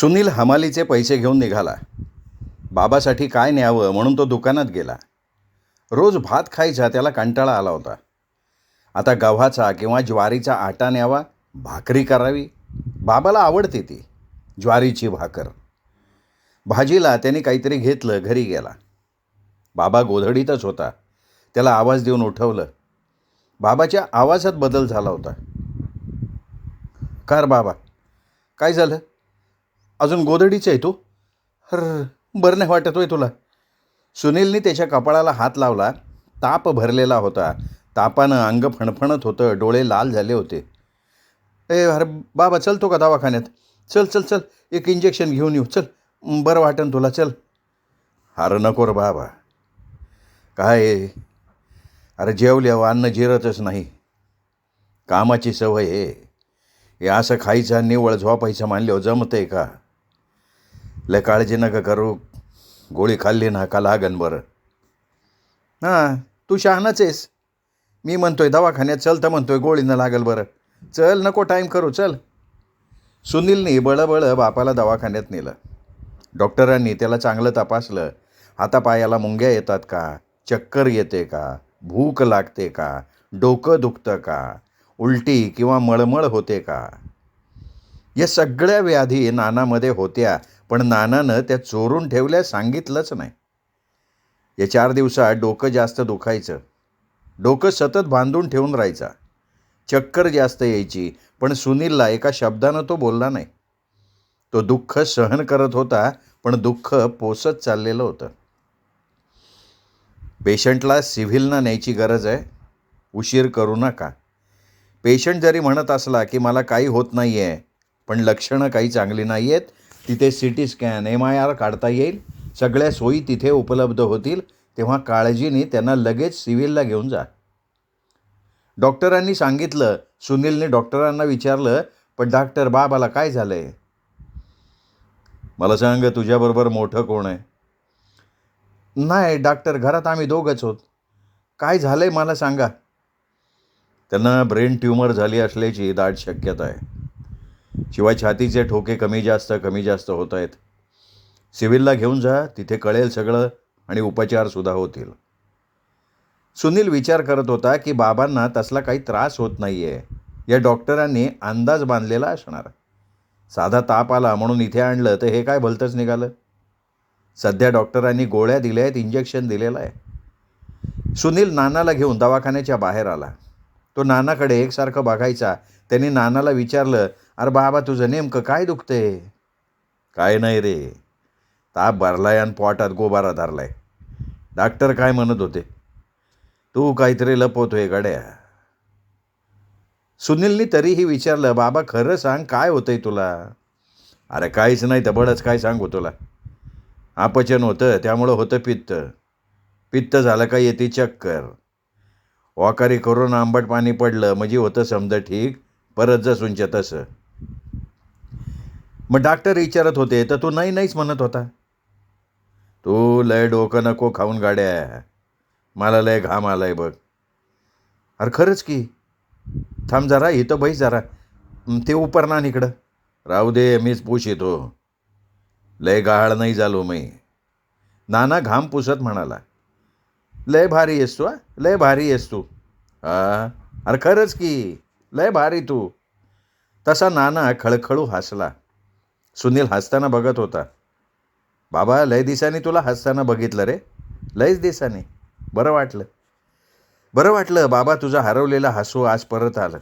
सुनील हमालीचे पैसे घेऊन निघाला. बाबासाठी काय न्यावं म्हणून तो दुकानात गेला. रोज भात खायचा त्याला कंटाळा आला होता. आता गव्हाचा किंवा ज्वारीचा आटा न्यावा, भाकरी करावी. बाबाला आवडते ती ज्वारीची भाकर. भाजीला त्याने काहीतरी घेतलं, घरी गेला. बाबा गोधडीतच होता. त्याला आवाज देऊन उठवलं. बाबाच्या आवाजात बदल झाला होता. कार बाबा, काय झालं? अजून गोधडीच आहे तू? बरं नाही वाटत होय तुला? सुनीलने त्याच्या कपाळाला हात लावला. ताप भरलेला होता. तापानं अंग फणफणत होतं, डोळे लाल झाले होते. अरे बाबा, चलतो का दवाखान्यात? चल चल चल, एक इंजेक्शन घेऊन येऊ. चल, बरं वाटन तुला, चल. अरे नको रे बाबा. काय? अरे जेवल्यावर अन्न जिरतच नाही. कामाची सवय हे असं खायचं निवळ झोपायचं मानल्यावर जमतंय का? लय काळजी नका करू. गोळी खाल्ली ना का लागन बरं. हां, तू शहाणाच आहेस. मी म्हणतोय दवाखान्यात चल तर म्हणतोय गोळीनं लागल बरं. चल, नको टाईम करू, चल. सुनीलने बळबळ बापाला दवाखान्यात नेलं. डॉक्टरांनी त्याला चांगलं तपासलं. हातापायाला मुंग्या येतात का? चक्कर येते का? भूक लागते का? डोकं दुखतं का? उलटी किंवा मळमळ होते का? या सगळ्या व्याधी नानामध्ये होत्या, पण नानानं त्या चोरून ठेवल्या, सांगितलंच नाही. या 4 दिवसात डोकं जास्त दुखायचं. डोकं सतत बांधून ठेवून राहायचा. चक्कर जास्त यायची, पण सुनीलला एका शब्दानं तो बोलला नाही. तो दुःख सहन करत होता, पण दुःख पोसत चाललेलं होतं. पेशंटला सिव्हिलनं न्यायची गरज आहे. उशीर करू नका. पेशंट जरी म्हणत असला की मला काही होत नाही आहे, पण लक्षणं काही चांगली नाही आहेत, तिथे CT स्कॅन, MIR काढता येईल, सगळ्या सोयी तिथे उपलब्ध होतील, तेव्हा काळजीने त्यांना लगेच सिव्हिलला घेऊन जा. डॉक्टरांनी सांगितलं. सुनीलने डॉक्टरांना विचारलं, पण डॉक्टर, बाबाला काय झालं आहे? मला सांग, तुझ्याबरोबर मोठं कोण आहे? नाही डॉक्टर, घरात आम्ही दोघंच आहोत. काय झालं आहे मला सांगा. त्यांना ब्रेन ट्यूमर झाली असल्याची दाट शक्यता आहे. शिवाय छातीचे ठोके कमी जास्त होत आहेत. सिव्हिलला घेऊन जा, तिथे कळेल सगळं आणि उपचारसुद्धा होतील. सुनील विचार करत होता की बाबांना तसला काही त्रास होत नाही आहे. या डॉक्टरांनी अंदाज बांधलेला असणार. साधा ताप आला म्हणून इथे आणलं तर हे काय भलतंच निघालं. सध्या डॉक्टरांनी गोळ्या दिल्या आहेत, इंजेक्शन दिलेलं आहे. सुनील नानाला घेऊन दवाखान्याच्या बाहेर आला. तो नानाकडे एकसारखं बघायचा. त्यांनी नानाला विचारलं, अरे बाबा, तुझं नेमकं काय दुखतंय? काय नाही रे, ताप भरलाय आणि पोटात गोबारा धरलाय. डॉक्टर काय म्हणत होते? तू काहीतरी लपवतोय गड्या. सुनीलनी तरीही विचारलं, बाबा खरं सांग, काय होतंय तुला? अरे काहीच नाही तर बडच काय सांगू तुला. अपचन होतं, त्यामुळं होतं पित्त. पित्त झालं का येते चक्कर. वाकारी करून आंबट पाणी पडलं म्हणजे होतं समजा ठीक, परत जसूनच्या तसं. मग डॉक्टर विचारत होते तर तू नाहीच म्हणत होता. तू लय डोकं नको खाऊन गाड्या. मला लय घाम आलाय बघ. अरे खरंच की. थांब जरा, इथं बैस जरा. ते उपरना इकडं. राहू दे, मीच पूछ येतो. लय गहाळ नाही झालो मी. नाना घाम पुसत म्हणाला. लय भारी आहेस तू, लय भारी आहेस तू. हा, अरे खरंच की, लय भारी तू. तसा नाना खळखळू हसला. सुनील हसताना बघत होता. बाबा, लय दिवसांनी तुला हसताना बघितलं रे. लयच दिवसांनी. बरं वाटलं बाबा, तुझं हरवलेलं हसू आज परत आलं.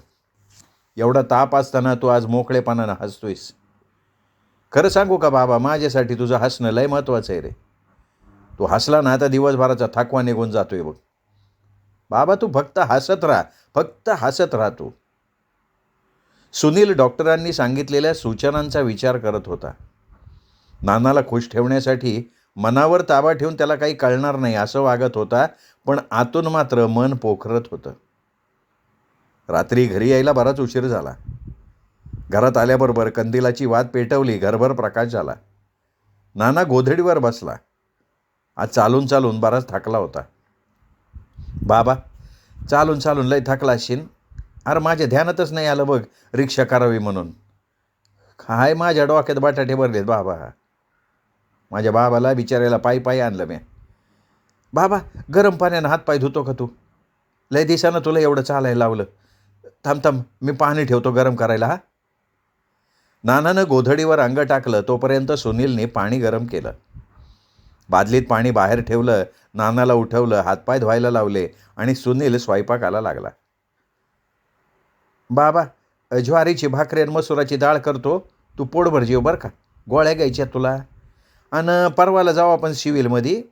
एवढा ताप असताना तू आज मोकळेपणानं हसतोयस. खरं सांगू का बाबा, माझ्यासाठी तुझं हसणं लय महत्त्वाचं आहे रे. तू हसला ना तर दिवसभराचा थकवा निघून जातोय बघ. बाबा, तू फक्त हसत राहा तू. सुनील डॉक्टरांनी सांगितलेल्या सूचनांचा विचार करत होता. नानाला खुश ठेवण्यासाठी मनावर ताबा ठेवून त्याला काही कळणार नाही असं वागत होता, पण आतून मात्र मन पोखरत होतं. रात्री घरी यायला बराच उशीर झाला. घरात आल्याबरोबर कंदिलाची वात पेटवली. घरभर प्रकाश झाला. नाना गोधडीवर बसला. आज चालून बराच थकला होता. बाबा, चालून लय थकला असशील. अरे माझ्या ध्यानातच नाही आलं बघ रिक्षा करावी म्हणून. काय माझ्या डोक्यात बटाटे भरलेत बाबा. माझ्या बाबाला बिचारायला पायी पायी आणलं मी. बाबा, गरम पाण्यानं हातपाय धुतो का तू? लय दिवसानं तुला एवढं चालायला लावलं. थांब थांब, मी पाणी ठेवतो गरम करायला. हा. नानानं गोधडीवर अंग टाकलं तोपर्यंत सुनीलने पाणी गरम केलं. बादलीत पाणी बाहेर ठेवलं, नानाला उठवलं, हातपाय धुवायला लावले आणि सुनील स्वयंपाकाला लागला. बाबा, ज्वारीची भाकरी आणि मसुराची डाळ करतो, तू पोटभर जेव बरं का. गोळ्या घ्यायच्या तुला. आणि परवाला जाऊ आपण सिव्हिलमध्ये.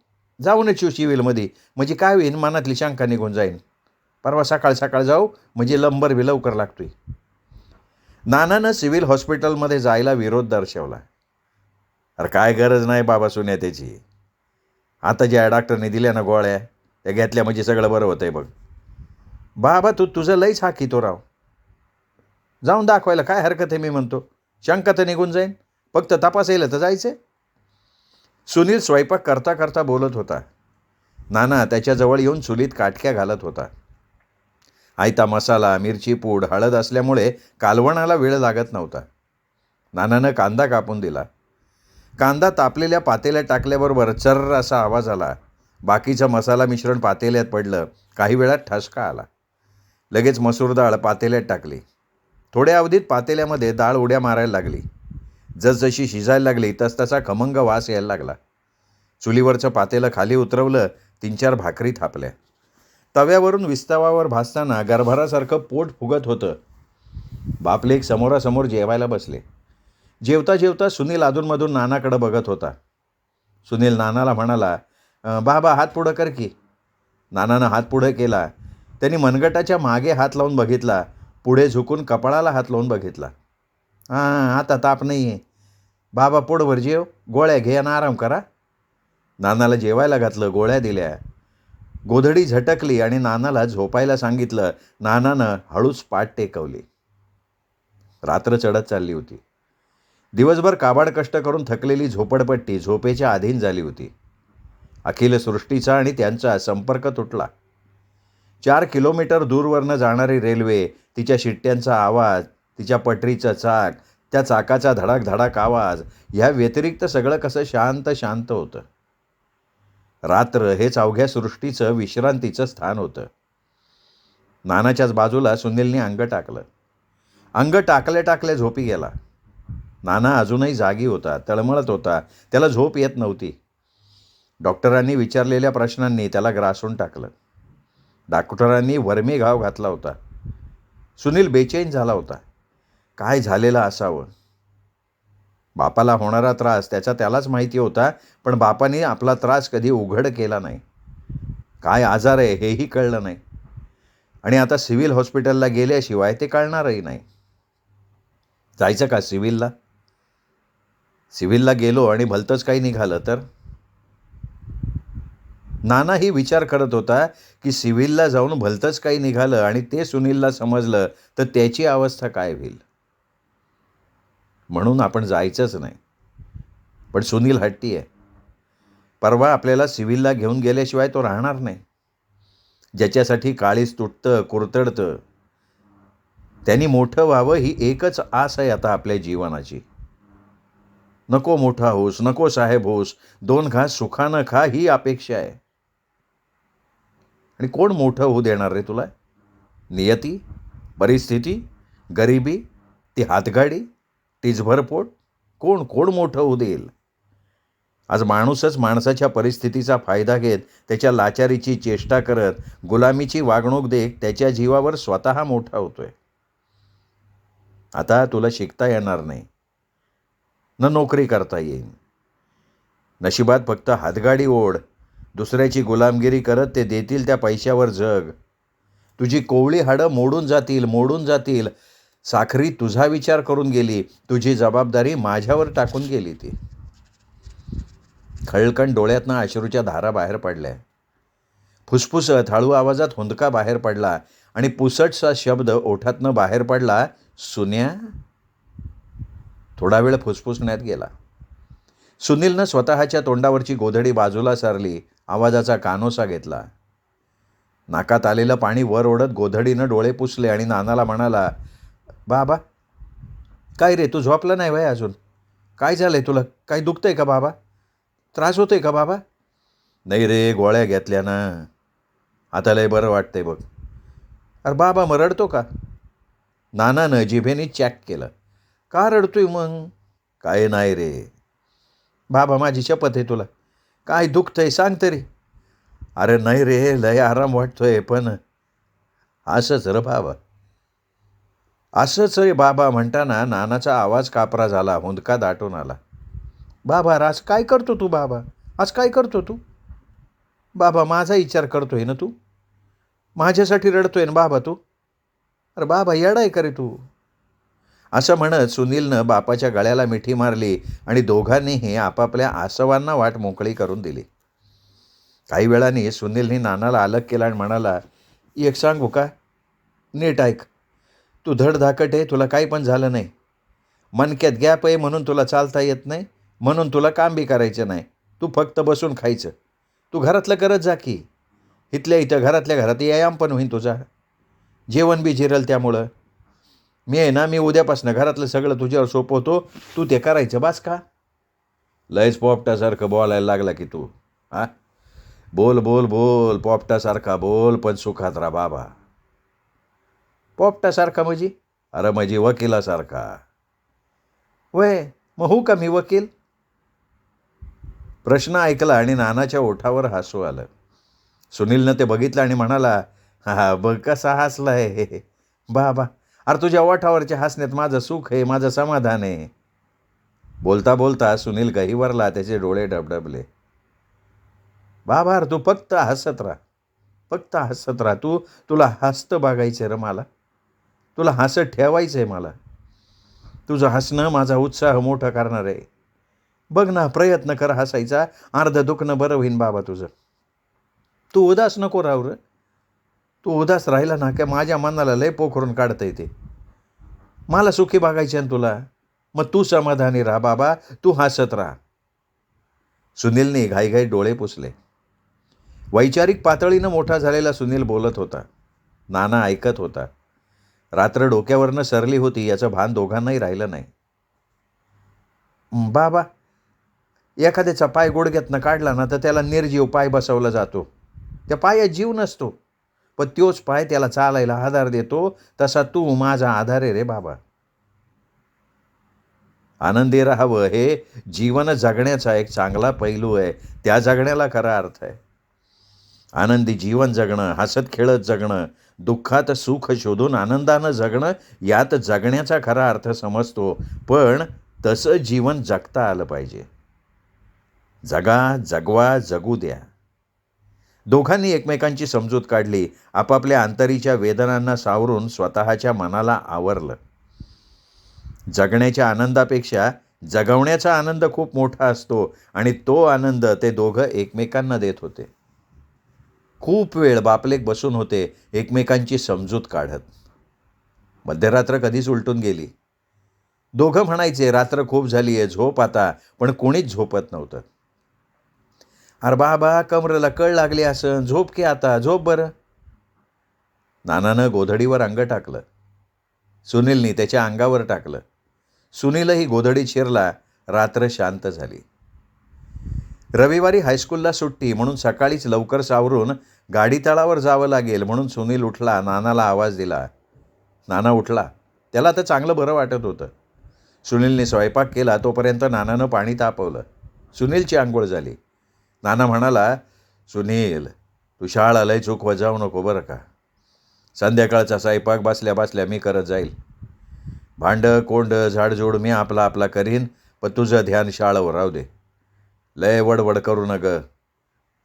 जाऊनच येऊ सिव्हिलमध्ये, म्हणजे काय होईन, मनातली शंका निघून जाईन. परवा सकाळ सकाळ जाऊ, म्हणजे लंबर बी लवकर लागतोय. नानानं सिव्हिल हॉस्पिटलमध्ये जायला विरोध दर्शवला. अरे काय गरज नाही बाबा सुन्या त्याची. आता ज्या डॉक्टरने दिल्या ना गोळ्या, त्या घेतल्या म्हणजे सगळं बरं होतंय बघ. बाबा, तुझं लईच हाकीतो राव. जाऊन दाखवायला काय हरकत आहे, मी म्हणतो. शंका तर निघून जाईन, फक्त तपासायला तर जायचं. सुनील स्वयंपाक करता करता बोलत होता. नाना त्याच्याजवळ येऊन चुलीत काटक्या घालत होता. आयता मसाला, मिरची पूड, हळद असल्यामुळे कालवणाला वेळ लागत नव्हता. नानानं कांदा कापून दिला. कांदा तापलेल्या पातेल्यात टाकल्याबरोबर चर्र असा आवाज आला. बाकीचं मसाला मिश्रण पातेल्यात पडलं. काही वेळात ठसका आला. लगेच मसूर डाळ पातेल्यात टाकली. थोड्या अवधीत पातेल्यामध्ये डाळ उड्या मारायला लागली. जसजशी शिजायला लागली तसतसा खमंग वास यायला लागला. चुलीवरचं पातेलं खाली उतरवलं. 3-4 भाकरी थापल्या. तव्यावरून विस्तवावर भासताना गरभरासारखं पोट फुगत होतं. बापलेक समोरासमोर जेवायला बसले. जेवता जेवता सुनील अधूनमधून नानाकडं बघत होता. सुनील नानाला म्हणाला, बाबा हात पुढं कर की. नानानं हात पुढं केला. त्यांनी मनगटाच्या मागे हात लावून बघितला. पुढे झुकून कपाळाला हात लावून बघितला. हां, आता ताप नाही आहे. बाबा पोटभर जेव, गोळ्या घे आणि आराम करा. नानाला जेवायला घातलं, गोळ्या दिल्या. गोधडी झटकली आणि नानाला झोपायला सांगितलं. नानानं हळूच पाठ टेकवली. रात्र चढत चालली होती. दिवसभर काबाड कष्ट करून थकलेली झोपडपट्टी झोपेच्या अधीन झाली होती. अखिल सृष्टीचा आणि त्यांचा संपर्क तुटला. 4 किलोमीटर दूरवरनं जाणारी रेल्वे, तिच्या शिट्ट्यांचा आवाज, तिच्या पटरीचं चाक, त्या चाकाचा धडाक धडाक आवाज, ह्या व्यतिरिक्त सगळं कसं शांत शांत होतं. रात्र हेच अवघ्या सृष्टीचं विश्रांतीचं स्थान होतं. नानाच्याच बाजूला सुनीलने अंग टाकलं. अंग टाकल्या टाकल्या झोपी गेला. नाना अजूनही जागी होता, तळमळत होता. त्याला झोप येत नव्हती. डॉक्टरांनी विचारलेल्या प्रश्नांनी त्याला ग्रासून टाकलं. डॉक्टरांनी वर्मी घाव घातला होता. सुनील बेचैन झाला होता. काय झालेलं असावं? बापाला होणारा त्रास त्यालाच माहिती होता, पण बापाने आपला त्रास कधी उघड केला नाही. काय आजार आहे हेही कळलं नाही. आणि आता सिव्हिल हॉस्पिटलला गेल्याशिवाय ते कळणारही नाही. जायचं का सिव्हिलला? सिव्हिलला गेलो आणि भलतंच काही निघालं तर? नानाही विचार करत होता की सिव्हिलला जाऊन भलतंच काही निघालं आणि ते सुनीलला समजलं तर त्याची अवस्था काय होईल. म्हणून आपण जायचंच नाही. पण सुनील हट्टी आहे. परवा आपल्याला सिव्हिलला घेऊन गेल्याशिवाय तो राहणार नाही. ज्याच्यासाठी काळीज तुटतं, कुरतडतं, त्यांनी मोठं व्हावं ही एकच आस आहे आता आपल्या जीवनाची. नको मोठा होस, नको साहेब होस, 2 घास सुखानं खा ही अपेक्षा आहे. आणि कोण मोठं होऊ देणार रे तुला? नियती, परिस्थिती, गरिबी, ती हातगाडी, टीचभर पोट, कोण कोण मोठं होऊ देईल? आज माणूसच माणसाच्या परिस्थितीचा फायदा घेत, त्याच्या लाचारीची चेष्टा करत, गुलामीची वागणूक देत त्याच्या जीवावर स्वतः मोठा होतोय. आता तुला शिकता येणार नाही, न नोकरी करता येईल. नशिबात फक्त हातगाडी ओढ. दुसऱ्याची गुलामगिरी करत ते देतील त्या पैशावर जग. तुझी कोवळी हाडं मोडून जातील. साखरी तुझा विचार करून गेली. तुझी जबाबदारी माझ्यावर टाकून गेली ती. खळकण डोळ्यातनं अश्रूच्या धारा बाहेर पडल्या. फुसफुसत हळू आवाजात हुंदका बाहेर पडला आणि पुसटसा शब्द ओठातनं बाहेर पडला, सुन्या. थोडा वेळ फुसफुसण्यात गेला. सुनीलनं स्वतःच्या तोंडावरची गोधडी बाजूला सारली. आवाजाचा कानोसा घेतला. नाकात आलेलं पाणी वर ओढत गोधडीनं डोळे पुसले आणि नानाला म्हणाला, बाबा काय रे, तू झोपला नाही वय अजून? काय झालं आहे तुला? काही दुखतं आहे का बाबा? त्रास होतो आहे का बाबा? नाही रे, गोळ्या घेतल्या ना, आता लय बरं वाटतंय बघ. अरे बाबा, मग रडतो का? नानानं जिभेने चॅक केलं. का रडतोय मग? काय नाही रे. बाबा, माझी शपथ आहे तुला. काय दुखतंय सांग तरी. अरे नाही रे, लय आराम वाटतोय, पण असंच रे बाबा. असंच रे बाबा म्हणताना नानाचा आवाज कापरा झाला, हुंदका दाटून आला. बाबा, आज काय करतो तू बाबा? आज काय करतो तू? बाबा, माझा विचार करतोय ना तू? माझ्यासाठी रडतोय ना बाबा तू? अरे बाबा, येडाय का रे तू? असं म्हणत सुनीलनं बापाच्या गळ्याला मिठी मारली आणि दोघांनीही आपापल्या आसवांना वाट मोकळी करून दिली. काही वेळाने सुनीलने नानाला अलग केला आणि म्हणाला, एक सांगू का? नीट ऐक. तू धडधाकट आहे, तुला काही पण झालं नाही. मणक्यात गॅप आहे म्हणून तुला चालता येत नाही, म्हणून तुला काम बी करायचं नाही. तू फक्त बसून खायचं. तू घरातलं करत जा की. इथल्या इथं घरातल्या घरात व्यायाम पण होईन तुझा. जेवण बी जिरल त्यामुळं. मी उद्यापासून घरातलं सगळं तुझ्यावर सोपवतो, तू ते करायचं बास का? लयच पोपटासारखं बोलायला लागला की तू. हा, बोल बोल बोल, पोपटासारखा बोल, पण सुखात राहा बाबा. पोपटासारखा म्हणजे? अरे म्हणजे वकिलासारखा. वय, मग होऊ का मी वकील? प्रश्न ऐकला आणि नानाच्या ओठावर हसू आलं. सुनीलनं ते बघितलं आणि म्हणाला, हा बघ कसा हसलाय बाबा. अरे तुझ्या ओठावरच्या हसण्यात माझं सुख आहे, माझं समाधान आहे. बोलता बोलता सुनील गहिवरला, त्याचे डोळे डबडबले. बाबा, अरे तू फक्त हसत राहा, फक्त हसत राहा. तुला हसतं बघायचं रे मला. तुला हसत ठेवायचं आहे मला. तुझं हसणं माझा उत्साह मोठा करणार आहे. बघ ना, प्रयत्न कर हसायचा, अर्ध दुखणं बरं होईन बाबा तुझं. तू उदास नको राहू रे. तू उदास राहिला ना की माझ्या मनाला लय पोखरून काढता येते. मला सुखी बघायचे ना तुला. मग तू समाधानी राहा बाबा, तू हसत राहा. सुनीलने घाईघाई डोळे पुसले. वैचारिक पातळीनं मोठा झालेला सुनील बोलत होता. नाना ऐकत होता. रात्र डोक्यावरनं सरली होती, याचं भान दोघांनाही राहिलं नाही. बाबा, एखाद्याचा पाय गुडघ्यातनं काढला ना तर त्याला निर्जीव पाय बसवला जातो. त्या पायात जीव नसतो, पण तोच पाय त्याला चालायला आधार देतो. तसा तू माझा आधार आहे रे बाबा. आनंदी राहावं हे जीवन जगण्याचा एक चांगला पैलू आहे. त्या जगण्याला खरा अर्थ आहे. आनंदी जीवन जगणं, हसत खेळत जगणं, दुःखात सुख शोधून आनंदानं जगणं, यात जगण्याचा खरा अर्थ समजतो. पण तसं जीवन जगता आलं पाहिजे. जगा, जगवा, जगू द्या. दोघांनी एकमेकांची समजूत काढली. आपापल्या अंतरीच्या वेदनांना सावरून स्वतःच्या मनाला आवरलं. जगण्याच्या आनंदापेक्षा जगवण्याचा आनंद खूप मोठा असतो आणि तो आनंद ते दोघं एकमेकांना देत होते. खूप वेळ बापलेक बसून होते, एकमेकांची समजूत काढत. मध्यरात्र कधीच उलटून गेली. दोघं म्हणायचे, रात्र खूप झाली आहे, झोप आता. पण कोणीच झोपत नव्हतं. अरे बाबा, कमरेला कळ लागली असं, झोप की आता, झोप बरं. नानानं गोधडीवर अंग टाकलं. सुनीलनी त्याच्या अंगावर टाकलं. सुनीलही गोधडीत शिरला. रात्र शांत झाली. रविवारी हायस्कूलला सुट्टी म्हणून सकाळीच लवकर सावरून गाडीतळावर जावं लागेल म्हणून सुनील उठला. नानाला आवाज दिला. नाना उठला. त्याला आता चांगलं बरं वाटत होतं. सुनीलने स्वयंपाक केला. तोपर्यंत नानानं पाणी तापवलं. सुनीलची आंघोळ झाली. नाना म्हणाला, सुनील, तू शाळा लय चुकवत जाऊ नको बरं का. संध्याकाळचा स्वयंपाक बसल्या बसल्या मी करत जाईल. भांडं कोंड झाडझूड मी आपला आपला करीन, पण तुझं ध्यान शाळेवर राहू दे. लय वडवड करू न ग.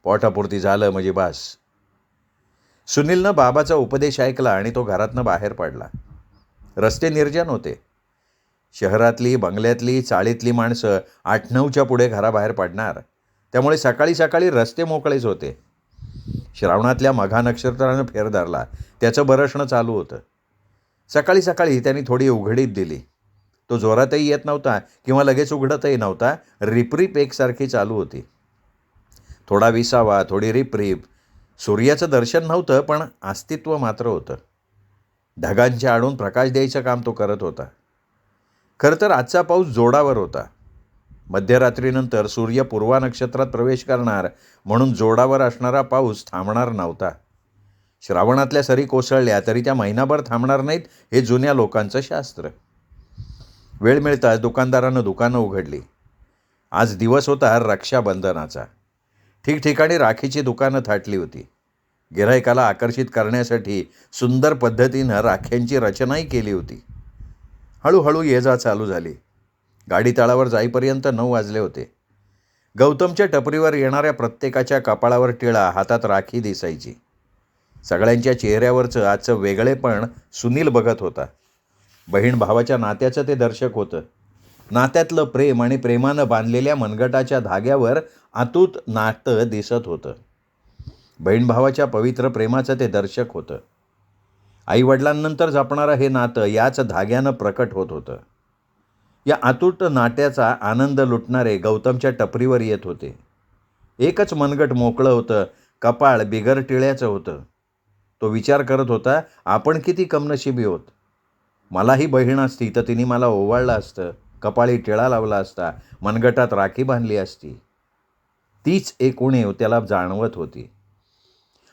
पोटापुरती झालं म्हणजे बास. सुनीलनं बाबाचा उपदेश ऐकला आणि तो घरातनं बाहेर पडला. रस्ते निर्जन होते. शहरातली, बंगल्यातली, चाळीतली माणसं 8-9च्या पुढे घराबाहेर पडणार. त्यामुळे सकाळी सकाळी रस्ते मोकळेच होते. श्रावणातल्या मघा नक्षत्रानं फेर धरला. त्याचं बरसणं चालू होतं. सकाळी सकाळी त्यांनी थोडी उघडीप दिली. तो जोरातही येत नव्हता किंवा लगेच उघडतही नव्हता. रिपरिप एकसारखी चालू होती. थोडा विसावा, थोडी रिपरिप. सूर्याचं दर्शन नव्हतं, पण अस्तित्व मात्र होतं. ढगांच्या आडून प्रकाश द्यायचं काम तो करत होता. खरं तर आजचा पाऊस जोडावर होता. मध्यरात्रीनंतर सूर्य पूर्वा नक्षत्रात प्रवेश करणार म्हणून जोडावर असणारा पाऊस थांबणार नव्हता. श्रावणातल्या सरी कोसळल्या तरी त्या महिनाभर थांबणार नाहीत, हे जुन्या लोकांचं शास्त्र. वेळ मिळताच दुकानदारानं दुकानं उघडली. आज दिवस होता रक्षाबंधनाचा. ठिकठिकाणी राखीची दुकानं थाटली होती. गिऱ्हाईकाला आकर्षित करण्यासाठी सुंदर पद्धतीनं राख्यांची रचनाही केली होती. हळूहळू ये जा चालू झाली. गाडी तळावर जाईपर्यंत 9 वाजले होते. गौतमच्या टपरीवर येणाऱ्या प्रत्येकाच्या कपाळावर टिळा, हातात राखी दिसायची. सगळ्यांच्या चेहऱ्यावरचं आजचं वेगळेपण सुनील बघत होता. बहीण भावाच्या नात्याचं ते दर्शक होतं. नात्यातलं प्रेम आणि प्रेमानं बांधलेल्या मनगटाच्या धाग्यावर अतूट नातं दिसत होतं. बहीण भावाच्या पवित्र प्रेमाचं ते दर्शक होतं. आईवडिलांनंतर जपणारं हे नातं याच धाग्यानं प्रकट होत होतं. या अतूट नाट्याचा आनंद लुटणारे गौतमच्या टपरीवर येत होते. एकच मनगट मोकळं होतं, कपाळ बिगर टिळ्याचं होतं. तो विचार करत होता, आपण किती कमनशिबी होत. मलाही बहीण असती तर तिने मला ओवाळलं असतं, कपाळी टिळा लावला असता, मनगटात राखी बांधली असती. तीच एक उणीव त्याला जाणवत होती.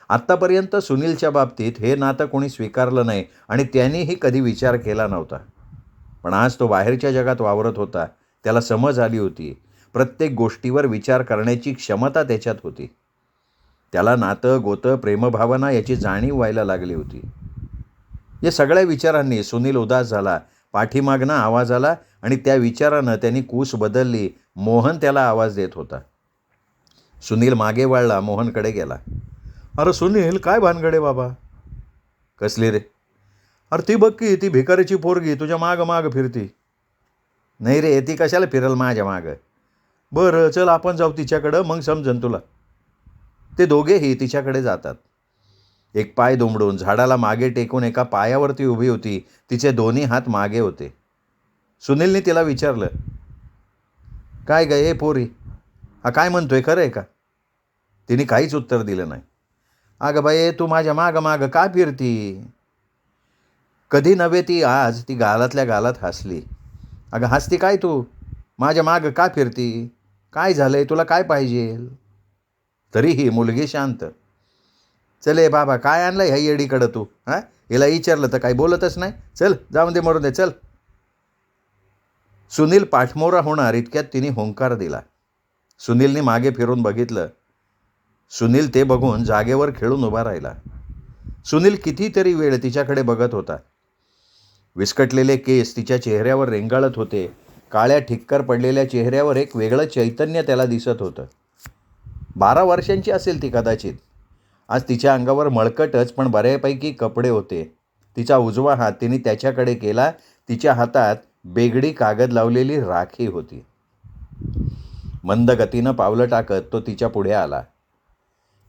आत्तापर्यंत सुनीलच्या बाबतीत हे नातं कोणी स्वीकारलं नाही आणि त्यांनीही कधी विचार केला नव्हता. पण आज तो बाहेरच्या जगात वावरत होता. त्याला समज आली होती. प्रत्येक गोष्टीवर विचार करण्याची क्षमता त्याच्यात होती. त्याला नातं, गोतं, प्रेमभावना याची जाणीव व्हायला लागली होती. या सगळ्या विचारांनी सुनील उदास झाला. पाठीमागनं आवाज आला आणि त्या विचारानं त्यांनी कूस बदलली. मोहन त्याला आवाज देत होता. सुनील मागे वळला, मोहनकडे गेला. अरे सुनील, काय भानगडे बाबा? कसली रे? अरे ती बघ की, ती भिकारीची पोरगी तुझ्या मागं फिरती. नाही रे, ती कशाला फिरल माझ्या मागं? बरं चल आपण जाऊ तिच्याकडं, मग समजन तुला. ते दोघेही तिच्याकडे जातात. एक पाय दुमडून झाडाला मागे टेकून एका पायावरती उभी होती. तिचे दोन्ही हात मागे होते. सुनीलने तिला विचारलं, काय ग हे पोरी, हा काय म्हणतोय, खरं आहे का? तिने काहीच उत्तर दिलं नाही. अगं बाई, तू माझ्या मागं का फिरती? कधी नव्हे ती आज ती गालातल्या गालात हसली. अगं हसती काय तू? माझ्या मागं का फिरती? काय झालंय तुला, काय पाहिजे? तरीही मुलगी शांत. चल बाबा, काय आणलं ह्या येडीकडं तू? हां, हिला विचारलं तर काही बोलतच नाही. चल जाऊन दे, मरून दे, चल. सुनील पाठमोरा होणार इतक्यात तिने हुंकार दिला. सुनीलने मागे फिरून बघितलं. सुनील ते बघून जागेवर खेळून उभा राहिला. सुनील कितीतरी वेळ तिच्याकडे बघत होता. विस्कटलेले केस तिच्या चेहऱ्यावर रेंगाळत होते. काळ्या ठिक्कर पडलेल्या चेहऱ्यावर एक वेगळं चैतन्य त्याला दिसत होतं. 12 वर्षांची असेल ती कदाचित. आज तिच्या अंगावर मळकटच पण बऱ्यापैकी कपडे होते. तिचा उजवा हात तिने त्याच्याकडे केला. तिच्या हातात बेगडी कागद लावलेली राखी होती. मंद गतीनं पावलं टाकत तो तिच्या पुढे आला.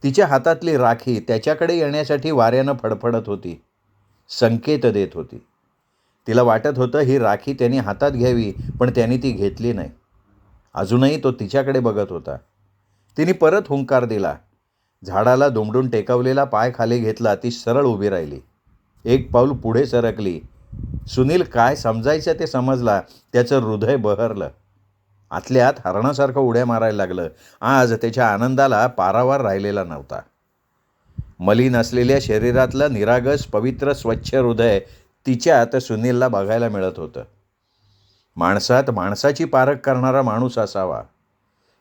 तिच्या हातातली राखी त्याच्याकडे येण्यासाठी वाऱ्यानं फडफडत होती, संकेत देत होती. तिला वाटत होतं ही राखी त्याने हातात घ्यावी, पण त्याने ती घेतली नाही. अजूनही तो तिच्याकडे बघत होता. तिने परत हुंकार दिला. झाडाला दुमडून टेकवलेला पाय खाली घेतला. ती सरळ उभी राहिली. एक पाऊल पुढे सरकली. सुनील काय समजायचं ते समजला. त्याचं हृदय बहरलं. आतल्या आत हरणासारखं उड्या मारायला लागलं. आज त्याच्या आनंदाला पारावार राहिलेला नव्हता. मलिन असलेल्या शरीरातलं निरागस, पवित्र, स्वच्छ हृदय तिच्यात सुनीलला बघायला मिळत होतं. माणसात माणसाची पारख करणारा माणूस असावा.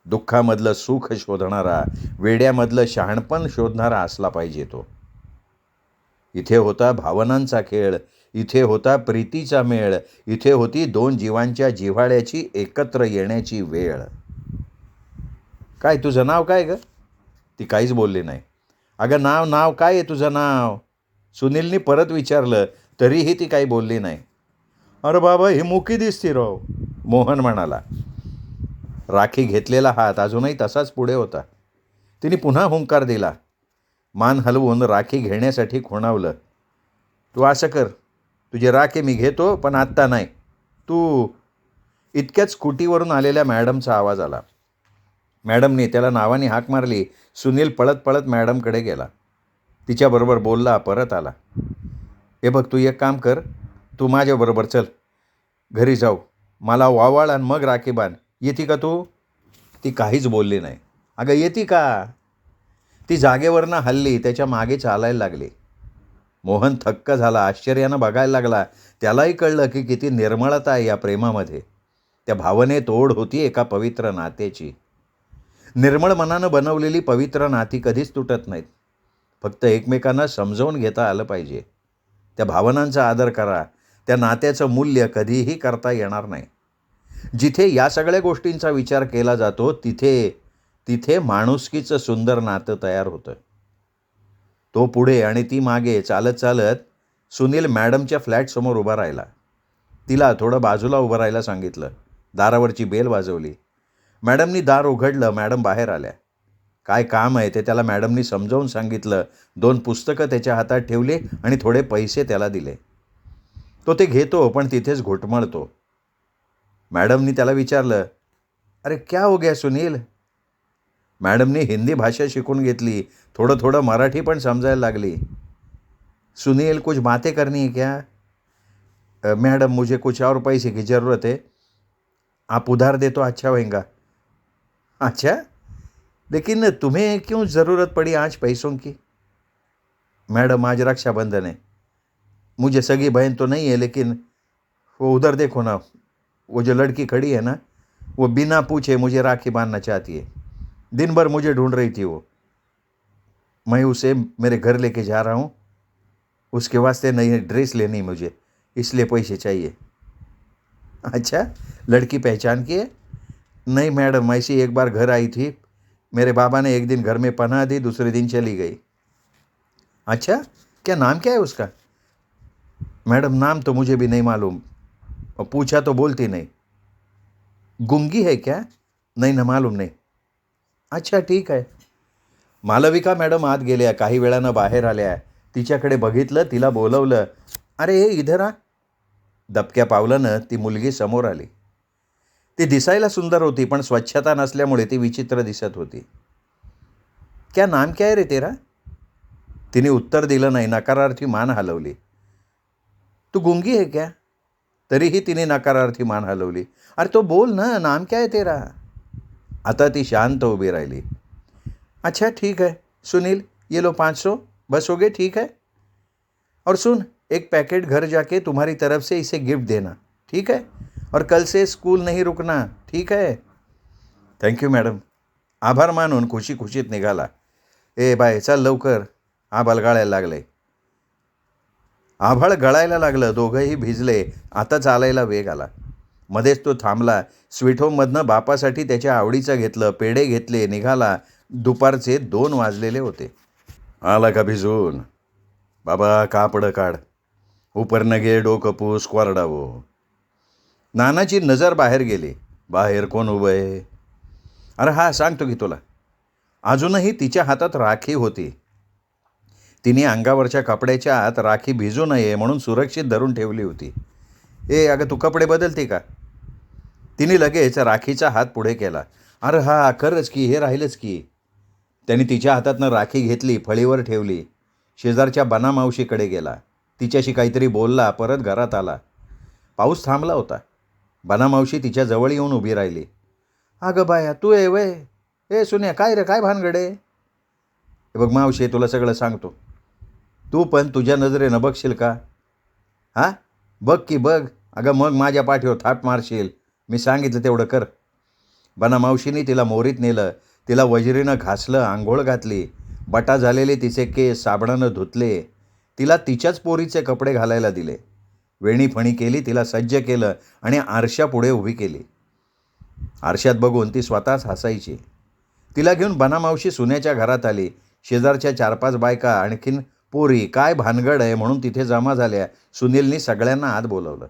दुःखामधलं सुख शोधणारा, वेड्यामधलं शहाणपण शोधणारा असला पाहिजे तो. इथे होता भावनांचा खेळ. इथे होता प्रीतीचा मेळ. इथे होती 2 जीवांच्या जिव्हाळ्याची एकत्र येण्याची वेळ. काय तुझं नाव काय ग? ती काहीच बोलली नाही. अगं नाव काय आहे तुझं नाव? सुनीलने परत विचारलं. तरीही ती काही बोलली नाही. अरे बाबा, ही मुकी दिसती राव, मोहन म्हणाला. राखी घेतलेला हात अजूनही तसाच पुढे होता. तिने पुन्हा हुंकार दिला. मान हलवून राखी घेण्यासाठी खुणावलं. तू असं कर, तुझी राखी मी घेतो, पण आत्ता नाही. तू. इतक्यात स्कूटीवरून आलेल्या मॅडमचा आवाज आला. मॅडमने त्याला नावाने हाक मारली. सुनील पळत पळत मॅडमकडे गेला. तिच्याबरोबर बोलला, परत आला. हे बघ, तू एक काम कर, तू माझ्याबरोबर चल, घरी जाऊ. मला वावळ आणि मग राखी बांध. येते का तू? ती काहीच बोलली नाही. अगं येते का? ती जागेवरनं हलली, त्याच्या मागे चालायला लागली. मोहन थक्क झाला, आश्चर्यानं बघायला लागला. त्यालाही कळलं की किती निर्मळता आहे या प्रेमामध्ये. त्या भावनेत ओढ होती एका पवित्र नात्याची. निर्मळ मनानं बनवलेली पवित्र नाती कधीच तुटत नाहीत. फक्त एकमेकांना समजावून घेता आलं पाहिजे. त्या भावनांचा आदर करा. त्या नात्याचं मूल्य कधीही करता येणार नाही. जिथे या सगळ्या गोष्टींचा विचार केला जातो तिथे तिथे माणुसकीचं सुंदर नातं तयार होतं. तो पुढे आणि ती मागे चालत चालत सुनील मॅडमच्या फ्लॅटसमोर उभा राहिला. तिला थोडं बाजूला उभं राहायला सांगितलं. दारावरची बेल वाजवली. मॅडमनी दार उघडलं. मॅडम बाहेर आल्या. काय काम आहे ते त्याला मॅडमनी समजावून सांगितलं. 2 पुस्तकं त्याच्या हातात ठेवली आणि थोडे पैसे त्याला दिले. तो ते घेतो पण तिथेच घुटमळतो. मॅडमनी त्याला विचारलं, अरे क्या हो गया सुनील? मॅडमनी हिंदी भाषा शिकून घेतली. थोडं थोडं मराठी पण समजायला लागली. सुनील कुछ बातें करनी है क्या? मैडम मुझे कुछ और पैसे की ज़रूरत है, आप उधार दे तो अच्छा होएगा. अच्छा, लेकिन तुम्हें क्यों ज़रूरत पड़ी आज पैसों की? मैडम आज रक्षाबंधन है, मुझे सगी बहन तो नहीं है, लेकिन वो उधर देखो ना, वो जो लड़की खड़ी है ना, वो बिना पूछे मुझे राखी बांधना चाहती है. दिन भर मुझे ढूंढ रही थी वो. मैं उसे मेरे घर लेके जा रहा हूँ. उसके वास्ते नई ड्रेस लेनी मुझे, इसलिए पैसे चाहिए. अच्छा, लड़की पहचान की है? नहीं मैडम, ऐसी एक बार घर आई थी. मेरे बाबा ने एक दिन घर में पनाह दी, दूसरे दिन चली गई. अच्छा, क्या नाम क्या है उसका? मैडम नाम तो मुझे भी नहीं मालूम, और पूछा तो बोलती नहीं. गुंगी है क्या? नहीं ना, मालूम नहीं. अच्छा ठीक आहे. मालविका मॅडम आत गेल्या. काही वेळानं बाहेर आल्या. तिच्याकडे बघितलं, तिला बोलवलं. अरे इधर आ. दबक्या पावलानं ती मुलगी समोर आली. ती दिसायला सुंदर होती, पण स्वच्छता नसल्यामुळे ती विचित्र दिसत होती. क्या नाम क्या है रे तेरा? तिने उत्तर दिलं नाही. नकारार्थी मान हलवली. तू गुंगी है क्या? तरीही तिने नकारार्थी मान हलवली. अरे तो बोल ना, नाम क्या है तेरा? आता ती शांत उभी राहिली. अच्छा ठीक है सुनील, ये लो 500, बस हो गए, ठीक है. और सुन, एक पैकेट घर जाके तुम्हारी तरफ से इसे गिफ्ट देना, ठीक है. और कल से स्कूल नहीं रुकना, ठीक है. Thank you madam. आभार मानून खुशी खुशीत निघाला. ए बाय चल लवकर, आभाळ गळायला लागले. आभाळ गळायला लागलं. दोघंही भिजले. आता चालायला वेग आला. मध्येच तो थांबला. स्वीट होममधनं बापासाठी त्याच्या आवडीचं घेतलं. पेढे घेतले. निघाला. दुपारचे 2 वाजलेले होते. आला का भिजून? बाबा कापडं काढ, उपरनं घे, डोकं पूस, कोरडावो. नानाची नजर बाहेर गेली. बाहेर कोण उभं आहे? अरे हा सांगतो की तुला. अजूनही तिच्या हातात राखी होती. तिने अंगावरच्या कपड्याच्या आत राखी भिजू नये म्हणून सुरक्षित धरून ठेवली होती. ए अगं, तू कपडे बदलते का? तिने लगेच राखीचा हात पुढे केला. अरे हा खरंच की, हे राहिलंच की. त्याने तिच्या हातातनं राखी घेतली, फळीवर ठेवली. शेजारच्या बना मावशीकडे गेला. तिच्याशी काहीतरी बोलला. परत घरात आला. पाऊस थांबला होता. बना मावशी तिच्या जवळ येऊन उभी राहिली. अगं बाया, तू आहे वय? ए सुन्या, काय रे, काय भानगडे? हे बघ मावशी, तुला सगळं सांगतो. तू पण तुझ्या नजरेनं बघशील का? हां, बघ की बघ. अगं मग माझ्या पाठीवर थाप मारशील. मी सांगितलं तेवढं कर. बना मावशीने तिला मोरीत नेलं. तिला वजरीनं घासलं, आंघोळ घातली. बटा झालेले तिचे केस साबणानं धुतले. तिला तिच्याच पोरीचे कपडे घालायला दिले. वेणीफणी केली, तिला सज्ज केलं आणि आरशापुढे उभी केली. आरशात बघून ती स्वतःच हसायची. तिला घेऊन बनामावशी सुन्याच्या घरात आली. शेजारच्या 4-5 बायका आणखीन पोरी काय भानगड आहे म्हणून तिथे जमा झाल्या. सुनीलनी सगळ्यांना आत बोलवलं.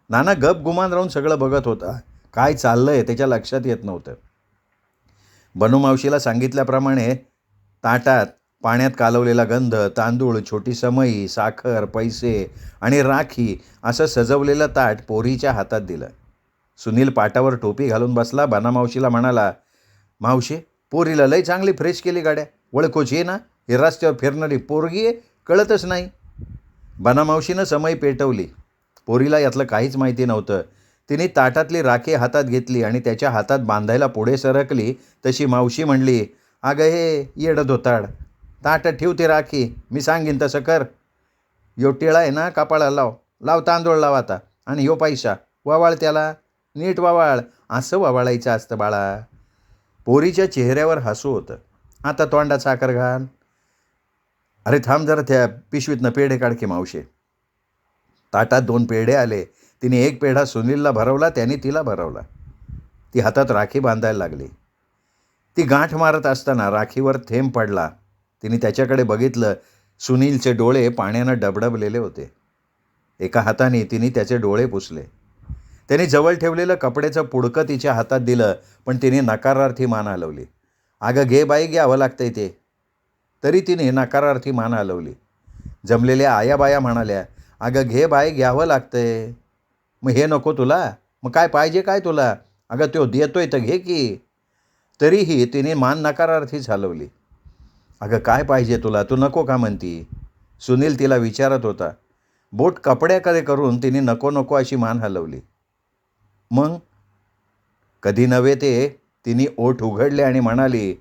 नाना गप गुमान राहून सगळं बघत होता. काय चाललंय त्याच्या लक्षात येत नव्हतं. बनूमावशीला सांगितल्याप्रमाणे ताटात पाण्यात कालवलेला गंध, तांदूळ, छोटी समई, साखर, पैसे आणि राखी असं सजवलेलं ताट पोरीच्या हातात दिलं. सुनील पाटावर टोपी घालून बसला. बनामावशीला म्हणाला, मावशी, पोरीला लय चांगली फ्रेश केली गाड्या. ओळखोच ये ना, हे रस्त्यावर फिरणारी पोरगी आहे, कळतच नाही. बनामावशीनं समई पेटवली. पोरीला यातलं काहीच माहिती नव्हतं. तिने ताटातली राखी हातात घेतली आणि त्याच्या हातात बांधायला पुढे सरकली तशी मावशी म्हणली, अगं हे येडं धोताड, ताटात ठेव ती राखी, मी सांगीन तसं कर. यो टिळा आहे ना कपाळाला लाव, लाव तांदूळ लाव आता, आणि यो पैसा ववाळ त्याला, नीट ववाळ. असं ववाळायचं असतं बाळा. पोरीच्या चेहऱ्यावर हसू होतं. आता तोंडात साखर घाल. अरे थांब जरा, त्या पिशवीतनं पेढे काढ की मावशे. ताटात 2 पेढे आले. तिने एक पेढा सुनीलला भरवला, त्याने तिला भरवला. ती हातात राखी बांधायला लागली. ती गाठ मारत असताना राखीवर थेंब पडला. तिने त्याच्याकडे बघितलं. सुनीलचे डोळे पाण्यानं डबडबलेले होते. एका हाताने तिने त्याचे डोळे पुसले. त्याने जवळ ठेवलेलं कपड्याचं पुडकं तिच्या हातात दिलं, पण तिने नकारार्थी मान हलवली. अगं घे बाई, घ्यावं लागतंय ते. तरी तिने नकारार्थी मान हलवली. जमलेल्या आयाबाया म्हणाल्या, अगं घे बाई, घ्यावं लागतंय. मग हे नको तुला? मग काय पाहिजे काय तुला? अगं तो देतोय तर घे की. तरीही तिने मान नकारार्थीच हलवली. अगं काय पाहिजे तुला, तू नको का म्हणती? सुनील तिला विचारत होता. बोट कपड्याकडे करून तिने नको नको अशी मान हलवली. मग कधी नव्हे ते तिने ओठ उघडले आणि म्हणाली,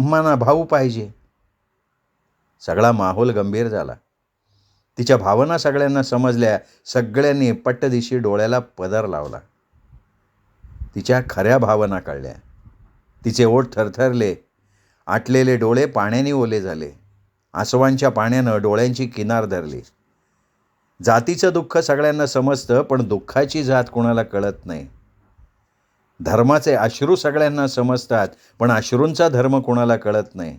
मला भाऊ पाहिजे. सगळा माहोल गंभीर झाला. तिच्या भावना सगळ्यांना समजल्या. सगळ्यांनी पट्टदिशी डोळ्याला पदर लावला. तिच्या खऱ्या भावना कळल्या. तिचे ओठ थरथरले. आटलेले डोळे पाण्याने ओले झाले. आसवांच्या पाण्यानं डोळ्यांची किनार धरली. जातीचं दुःख सगळ्यांना समजतं, पण दुःखाची जात कोणाला कळत नाही. धर्माचे अश्रू सगळ्यांना समजतात, पण अश्रूंचा धर्म कोणाला कळत नाही.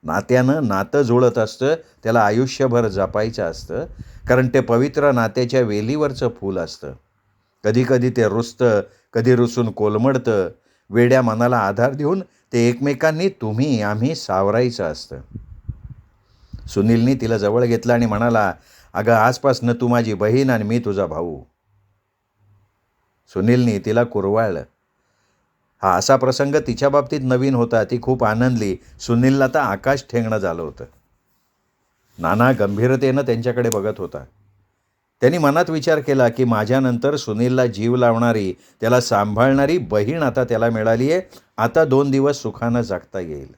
नात्यानं नातं जुळत असतं, त्याला आयुष्यभर जपायचं असतं, कारण ते पवित्र नात्याच्या वेलीवरचं फूल असतं. कधी कधी ते रुसतं, कधी रुसून कोलमडतं. वेड्या मनाला आधार देऊन ते एकमेकांनी तुम्ही आम्ही सावरायचं असतं. सुनीलनी तिला जवळ घेतलं आणि म्हणाला, अगं आजपासनं तू माझी बहीण आणि मी तुझा भाऊ. सुनीलनी तिला कुरवाळलं. हा असा प्रसंग तिच्या बाबतीत नवीन होता. ती खूप आनंदली. सुनीलला तर आकाश ठेंगणं झालं होतं. नाना गंभीरतेनं त्यांच्याकडे बघत होता. त्यांनी मनात विचार केला की माझ्यानंतर सुनीलला जीव लावणारी, त्याला सांभाळणारी बहीण आता त्याला मिळाली आहे. आता 2 दिवस सुखानं जगता येईल.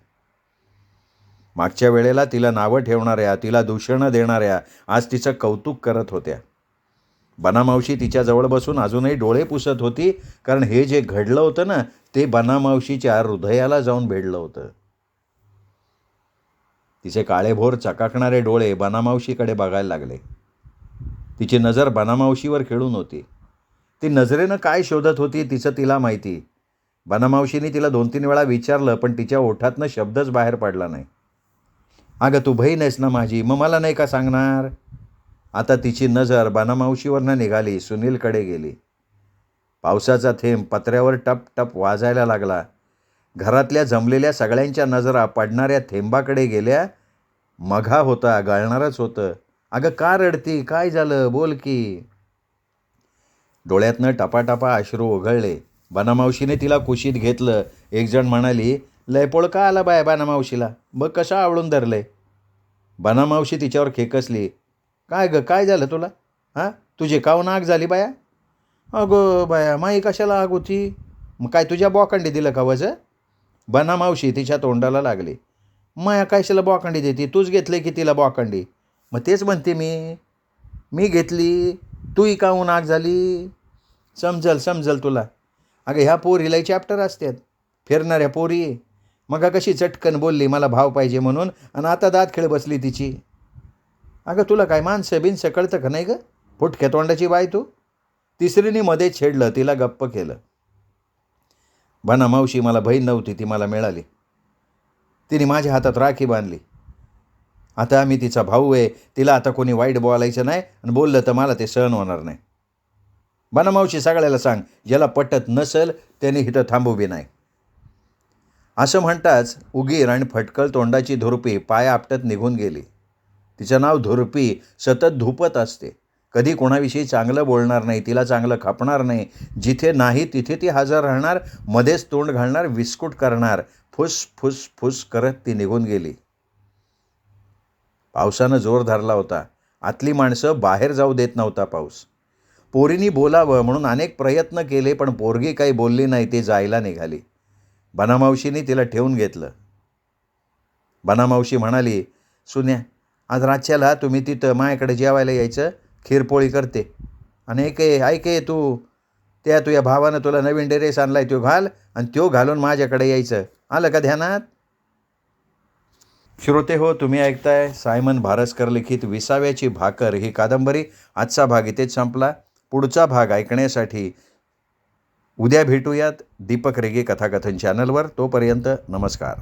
मागच्या वेळेला तिला नावं ठेवणाऱ्या, तिला दूषणं देणाऱ्या आज तिचं कौतुक करत होत्या. बनामावशी तिच्याजवळ बसून अजूनही डोळे पुसत होती, कारण हे जे घडलं होतं ना, ते बनामावशीच्या हृदयाला जाऊन भिडलं होतं. तिचे काळेभोर चकाकणारे डोळे बनामावशीकडे बघायला लागले. तिची नजर बनामावशीवर खेळून होती. ती नजरेनं काय शोधत होती तिचं तिला माहिती. बनामावशीने तिला 2-3 वेळा विचारलं, पण तिच्या ओठातनं शब्दच बाहेर पडला नाही. अगं तू बहीण आहेस ना माझी, मग मला नाही का सांगणार? आता तिची नजर बनामावशीवरनं निघाली, सुनीलकडे गेली. पावसाचा थेंब पत्र्यावर टप टप वाजायला लागला. घरातल्या जमलेल्या सगळ्यांच्या नजरा पडणाऱ्या थेंबाकडे गेल्या. मघा होता, गळणारच होतं. अगं का रडती, काय झालं, बोल की. डोळ्यातनं टपाटपा अश्रू ओघळले. बनामावशीने तिला कुशीत घेतलं. एक जण म्हणाली, लयपोळ का आला बाय बनामावशीला, बघ कसं आवळून धरले. बनामावशी तिच्यावर खेकसली. काय ग, काय झालं तुला? हां, तुझी काऊन आग झाली बाया? अगं बाया, माई कशाला आग होती? मग काय तुझ्या बॉकांडी दिलं का वजं? बनामावशी तिच्या तोंडाला लागली. माया कशाला बॉकांडी देते, तूच घेतले की तिला बॉकांडी. मग तेच म्हणते मी घेतली, तूही काऊन आग झाली? समजल तुला. अगं ह्या पोरीला चॅप्टर असतात, फिरणाऱ्या पोरी. मग कशी चटकन बोलली मला भाव पाहिजे म्हणून, आणि आता दात खेळ बसली तिची. अगं तुला काय माणसं बिनसं कळतं का नाही गं, फुटक्या तोंडाची बाय तू. तिसरीने मध्ये छेडलं, तिला गप्प केलं. बनामावशी मला बहीण नव्हती, ती मला मिळाली. तिने माझ्या हातात राखी बांधली. आता मी तिचा भाऊ आहे. तिला आता कोणी वाईट बोलायचं नाही, आणि बोललं तर मला ते सहन होणार नाही. बनामावशी सगळ्याला सांग, ज्याला पटत नसेल त्याने इथं थांबू बी नाही. असं म्हणताच उगीर आणि फटकळ तोंडाची धुरपी पाय आपटत निघून गेली. तिचं नाव धुरपी सतत धुपत असते. कधी कोणाविषयी चांगलं बोलणार नाही, तिला चांगलं खपणार नाही. जिथे नाही तिथे ती हजर राहणार, मध्येच तोंड घालणार, विस्कुट करणार. फुस फुस फुस करत ती निघून गेली. पावसानं जोर धरला होता. आतली माणसं बाहेर जाऊ देत नव्हता पाऊस. पोरीनी बोलावं म्हणून अनेक प्रयत्न केले, पण पोरगी काही बोलली नाही. ती जायला निघाली. बनामावशीने तिला ठेवून घेतलं. बनामावशी म्हणाली, सुन्या, आज रातच्याला तुम्ही तिथं माझ्याकडे जेवायला यायचं, खीरपोळी करते. आणि ऐके तू, त्या तुझ्या भावानं तुला नवीन ड्रेस आणलाय, तो घाल आणि तो घालून माझ्याकडे यायचं. आलं का ध्यानात? श्रोते हो, तुम्ही ऐकताय सायमन भारसकर लिखित 20व्याची भाकर ही कादंबरी. आजचा भाग इथेच संपला. पुढचा भाग ऐकण्यासाठी उद्या भेटूयात दीपक रेगे कथाकथन चॅनलवर. तोपर्यंत नमस्कार.